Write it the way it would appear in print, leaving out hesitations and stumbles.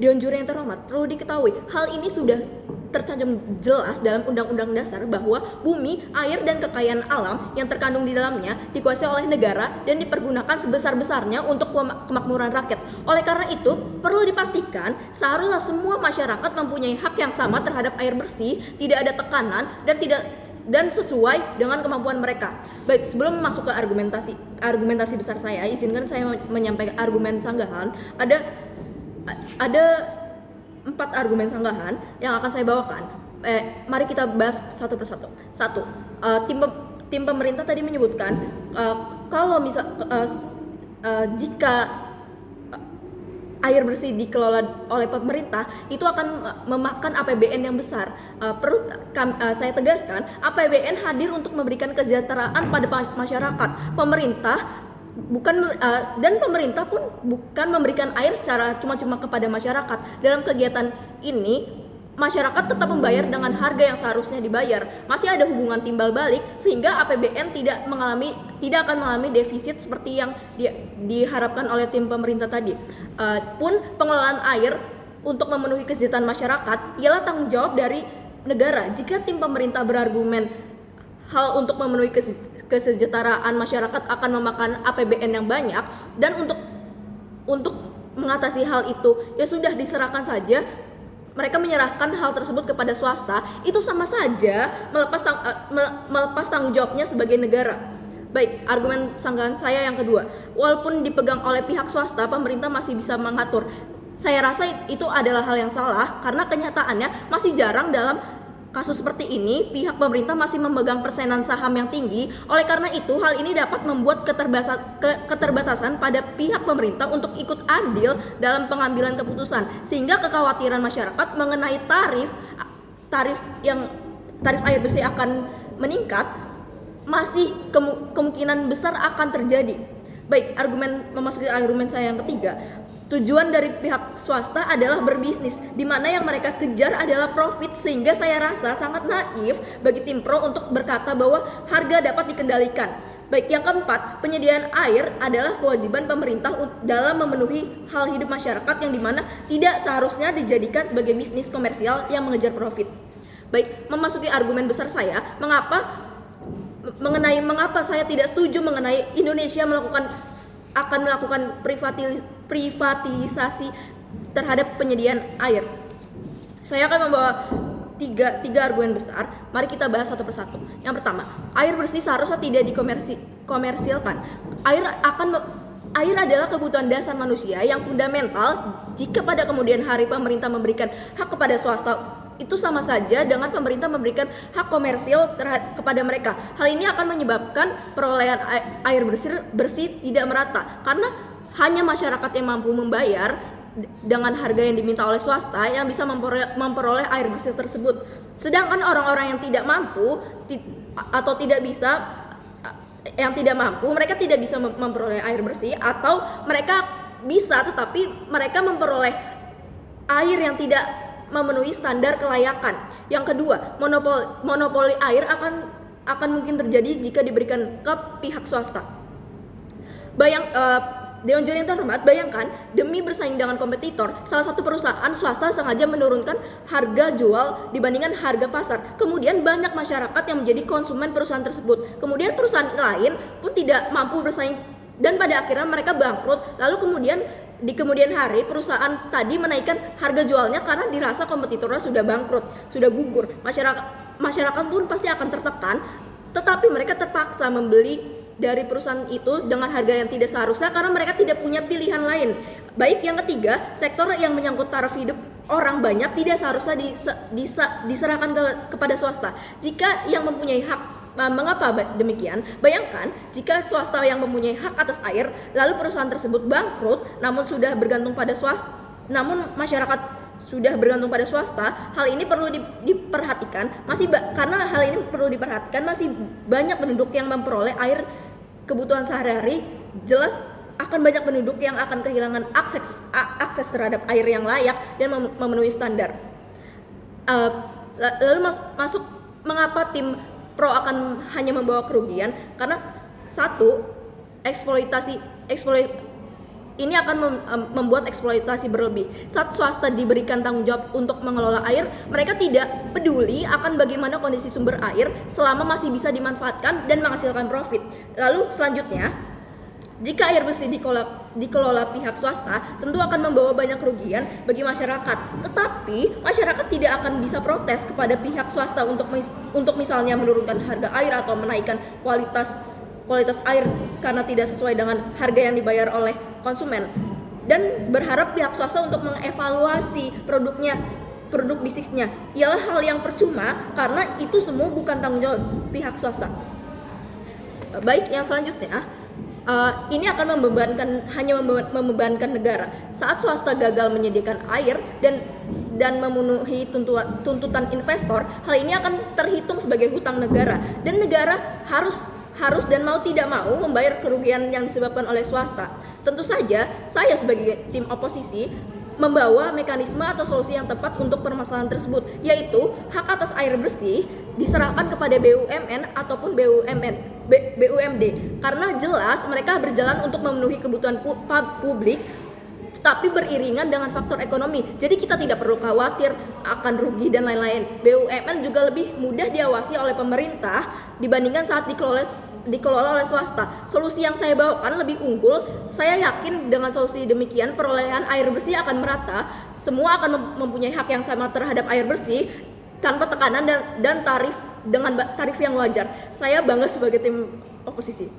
Dewan Juri yang terhormat, perlu diketahui hal ini sudah tercantum jelas dalam Undang-Undang Dasar bahwa bumi, air, dan kekayaan alam yang terkandung di dalamnya dikuasai oleh negara dan dipergunakan sebesar-besarnya untuk kemakmuran rakyat. Oleh karena itu, perlu dipastikan seharusnya semua masyarakat mempunyai hak yang sama terhadap air bersih, tidak ada tekanan dan sesuai dengan kemampuan mereka. Baik, sebelum masuk ke argumentasi besar saya, izinkan saya menyampaikan argumen sanggahan. Ada 4 argumen sanggahan yang akan saya bawakan. Mari kita bahas satu persatu. Satu, tim pemerintah tadi menyebutkan kalau jika air bersih dikelola oleh pemerintah itu akan memakan APBN yang besar. Saya tegaskan, APBN hadir untuk memberikan kesejahteraan pada masyarakat. Pemerintah pun bukan memberikan air secara cuma-cuma kepada masyarakat. Dalam kegiatan ini, masyarakat tetap membayar dengan harga yang seharusnya dibayar. Masih ada hubungan timbal balik sehingga APBN tidak akan mengalami defisit seperti yang diharapkan oleh tim pemerintah tadi. Pun pengelolaan air untuk memenuhi kesejahteraan masyarakat ialah tanggung jawab dari negara. Jika tim pemerintah berargumen hal untuk memenuhi kesejahteraan masyarakat akan memakan APBN yang banyak, dan untuk mengatasi hal itu ya sudah diserahkan saja, mereka menyerahkan hal tersebut kepada swasta, itu sama saja melepas tanggung jawabnya sebagai negara. Baik, argumen sanggahan saya yang kedua, walaupun dipegang oleh pihak swasta, pemerintah masih bisa mengatur. Saya rasa itu adalah hal yang salah karena kenyataannya masih jarang dalam kasus seperti ini pihak pemerintah masih memegang persenan saham yang tinggi. Oleh karena itu, hal ini dapat membuat keterbatasan pada pihak pemerintah untuk ikut andil dalam pengambilan keputusan, sehingga kekhawatiran masyarakat mengenai tarif air bersih akan meningkat masih kemungkinan besar akan terjadi. Baik, memasuki argumen saya yang ketiga. Tujuan dari pihak swasta adalah berbisnis, di mana yang mereka kejar adalah profit, sehingga saya rasa sangat naif bagi tim pro untuk berkata bahwa harga dapat dikendalikan. Baik, yang keempat, penyediaan air adalah kewajiban pemerintah dalam memenuhi hal hidup masyarakat yang dimana tidak seharusnya dijadikan sebagai bisnis komersial yang mengejar profit. Baik, memasuki argumen besar saya, mengapa saya tidak setuju mengenai Indonesia akan melakukan privatisasi terhadap penyediaan air. Saya akan membawa tiga argumen besar. Mari kita bahas satu persatu. Yang pertama, air bersih seharusnya tidak dikomersilkan. Air adalah kebutuhan dasar manusia yang fundamental. Jika pada kemudian hari pemerintah memberikan hak kepada swasta, itu sama saja dengan pemerintah memberikan hak komersil kepada mereka. Hal ini akan menyebabkan perolehan air bersih tidak merata, karena hanya masyarakat yang mampu membayar dengan harga yang diminta oleh swasta yang bisa memperoleh air bersih tersebut. Sedangkan orang-orang yang tidak mampu mereka tidak bisa memperoleh air bersih, atau mereka bisa tetapi mereka memperoleh air yang tidak memenuhi standar kelayakan. Yang kedua, monopoli air akan mungkin terjadi jika diberikan ke pihak swasta. Dewan Juri yang terhormat, bayangkan demi bersaing dengan kompetitor, salah satu perusahaan swasta sengaja menurunkan harga jual dibandingkan harga pasar. Kemudian banyak masyarakat yang menjadi konsumen perusahaan tersebut. Kemudian perusahaan lain pun tidak mampu bersaing dan pada akhirnya mereka bangkrut. Lalu di kemudian hari perusahaan tadi menaikkan harga jualnya karena dirasa kompetitornya sudah bangkrut, sudah gugur. Masyarakat pun pasti akan tertekan, tetapi mereka terpaksa membeli dari perusahaan itu dengan harga yang tidak seharusnya karena mereka tidak punya pilihan lain. Baik, yang ketiga, sektor yang menyangkut taraf hidup orang banyak tidak seharusnya diserahkan kepada swasta. Jika yang mempunyai hak, mengapa demikian? Bayangkan jika swasta yang mempunyai hak atas air, lalu perusahaan tersebut bangkrut, namun masyarakat sudah bergantung pada swasta. Hal ini perlu diperhatikan, karena hal ini perlu diperhatikan masih banyak penduduk yang memperoleh air kebutuhan sehari-hari. Jelas akan banyak penduduk yang akan kehilangan akses terhadap air yang layak dan memenuhi standar. Lalu masuk mengapa tim pro akan hanya membawa kerugian? Karena satu, ini akan membuat eksploitasi berlebih. Saat swasta diberikan tanggung jawab untuk mengelola air, mereka tidak peduli akan bagaimana kondisi sumber air selama masih bisa dimanfaatkan dan menghasilkan profit. Lalu selanjutnya, jika air bersih dikelola pihak swasta, tentu akan membawa banyak kerugian bagi masyarakat. Tetapi masyarakat tidak akan bisa protes kepada pihak swasta untuk misalnya menurunkan harga air atau menaikkan kualitas air karena tidak sesuai dengan harga yang dibayar oleh konsumen, dan berharap pihak swasta untuk mengevaluasi produk bisnisnya ialah hal yang percuma karena itu semua bukan tanggung jawab pihak swasta. Baik, yang selanjutnya, ini akan membebankan negara. Saat swasta gagal menyediakan air dan memenuhi tuntutan investor, hal ini akan terhitung sebagai hutang negara, dan negara harus dan mau tidak mau membayar kerugian yang disebabkan oleh swasta. Tentu saja saya sebagai tim oposisi membawa mekanisme atau solusi yang tepat untuk permasalahan tersebut, yaitu hak atas air bersih diserahkan kepada BUMN ataupun BUMD, karena jelas mereka berjalan untuk memenuhi kebutuhan publik tapi beriringan dengan faktor ekonomi. Jadi kita tidak perlu khawatir akan rugi dan lain-lain. BUMN juga lebih mudah diawasi oleh pemerintah dibandingkan saat dikelola oleh swasta. Solusi yang saya bawakan lebih unggul. Saya yakin dengan solusi demikian perolehan air bersih akan merata. Semua akan mempunyai hak yang sama terhadap air bersih tanpa tekanan dan tarif yang wajar. Saya bangga sebagai tim oposisi.